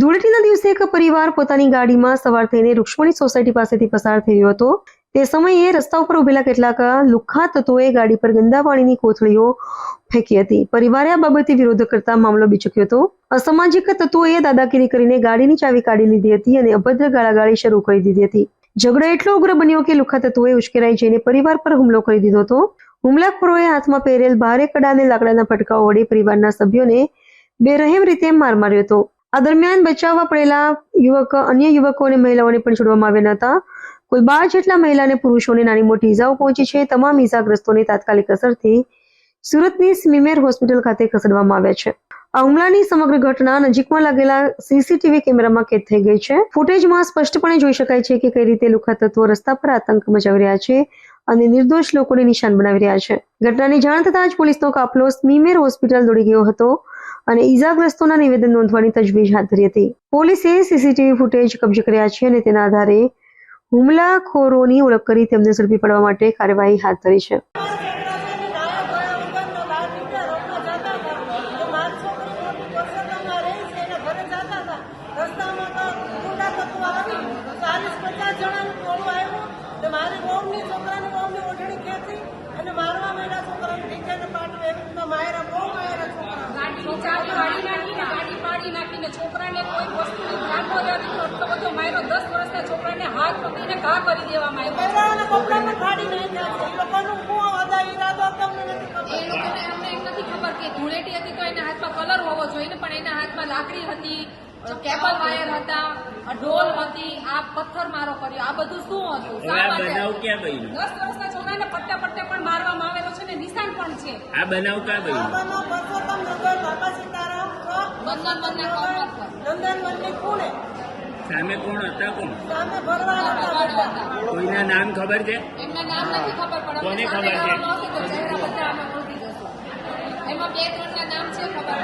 ધૂળેટીના દિવસે એક પરિવાર પોતાની ગાડીમાં સવાર થઈને રૂક્ષ્મણી સોસાયટી પાસેથી પસાર થઈ રહ્યો હતો। તે સમયે રસ્તા ઉપર ઉભેલા કેટલાક લુખ્ખા તત્વોએ ગાડી પર ગંદા પાણીની કોથળીઓ ફેંકી હતી। પરિવારે આ બાબતે વિરોધ કરતા મામલો બીચક્યો હતો। અસામાજિક તત્વોએ દાદાગીરી કરીને ગાડીની ચાવી કાઢી લીધી હતી અને અભદ્ર ગાળાગાળી શરૂ કરી દીધી હતી। ઝઘડો એટલો ઉગ્ર બન્યો કે લુખ્ખા તત્વોએ ઉશ્કેરાઈ જઈને પરિવાર પર હુમલો કરી દીધો હતો। હુમલાખોરોએ હાથમાં પહેરેલ ભારે કડા અને લાકડાના ફટકાઓ વડે પરિવારના સભ્યોને બેરહેમ રીતે માર માર્યો હતો। આ દરમિયાન બચાવવા પડેલા અન્ય યુવકો અને મહિલાઓને પણ છોડવામાં આવ્યા ન હતા। કુલ 12 જેટલા મહિલા અને પુરુષોને નાની મોટી ઈજાઓ પહોંચી છે। તમામ ઈજાગ્રસ્તોને તાત્કાલિક અસરથી સુરતની સ્મીમેર હોસ્પિટલ ખાતે ખસેડવામાં આવ્યા છે। આ હુમલાની સમગ્ર ઘટના નજીકમાં લાગેલા સીસીટીવી કેમેરામાં કેદ થઈ ગઈ છે। ફૂટેજમાં સ્પષ્ટપણે જોઈ શકાય છે કે કઈ રીતે લુખ્ખા તત્વો રસ્તા પર આતંક મચાવી રહ્યા છે અને નિર્દોષ લોકોને નિશાન બનાવી રહ્યા છે। ઘટનાની જાણ થતાં જ પોલીસનો કાફલો સ્મીમેર હોસ્પિટલ દોડી ગયો હતો અને ઈજાગ્રસ્તોના નિવેદન નોંધવાની તજવીજ હાથ ધરી હતી। પોલીસે સીસીટીવી ફૂટેજ કબજે કર્યા છે અને તેના આધારે હુમલાખોરોની ઓળખ કરી તેમને ઝડપી પાડવા માટે કાર્યવાહી હાથ ધરી છે। મારી વહુની છોકરાની વહુની ઓઢણી ખેંચી અને મારવા માંડ્યા છોકરાને ઢીંચેને પાટું એવી માયરા બહુ માયરા છોકરા ગાડીની ચાવી વાળી નાખીને ગાડી પાડી નાખીને છોકરાને કોઈ વસ્તુની ધ્યાન ન રહેતી એટલો બધો માયરો 10 વર્ષના છોકરાને હાથ પકડીને ઘા કરી દેવામાં આવ્યો। કપડાના કપડાને ફાડી નાખ્યા છે। એ લોકોનું શું અદા ઈરાદો તમને નથી ખબર। એ લોકોને અમને એમ નથી ખબર કે ધૂળેટી હતી તો એના હાથમાં કલર હોવો જોઈએ ને, પણ એના હાથમાં લાકડી હતી, કેબલ વાયર હતા, ઢોલ હતી, આ પથ્થર મારો કર્યો, આ બધું શું હતું? 10 વર્ષના છોકરાને પટ્ટે પટ્ટે પણ મારવામાં આવેલો છે ને નિશાન પણ છે। આ બનાવ ક્યાં બન્યો? આ બનાવ પરસોત્તમ નગર બાપા સીતારામ નંદનવનની ખૂણે। સામે કોણ હતા? કોણ સામે ભરવાડ હતા? કોઈના નામ ખબર છે? એમના નામ નથી ખબર, પણ કોને ખબર છે? ચહેરા બધા અમે ઓળખી જશું। એમાં 2-3 ના નામ છે ખબર।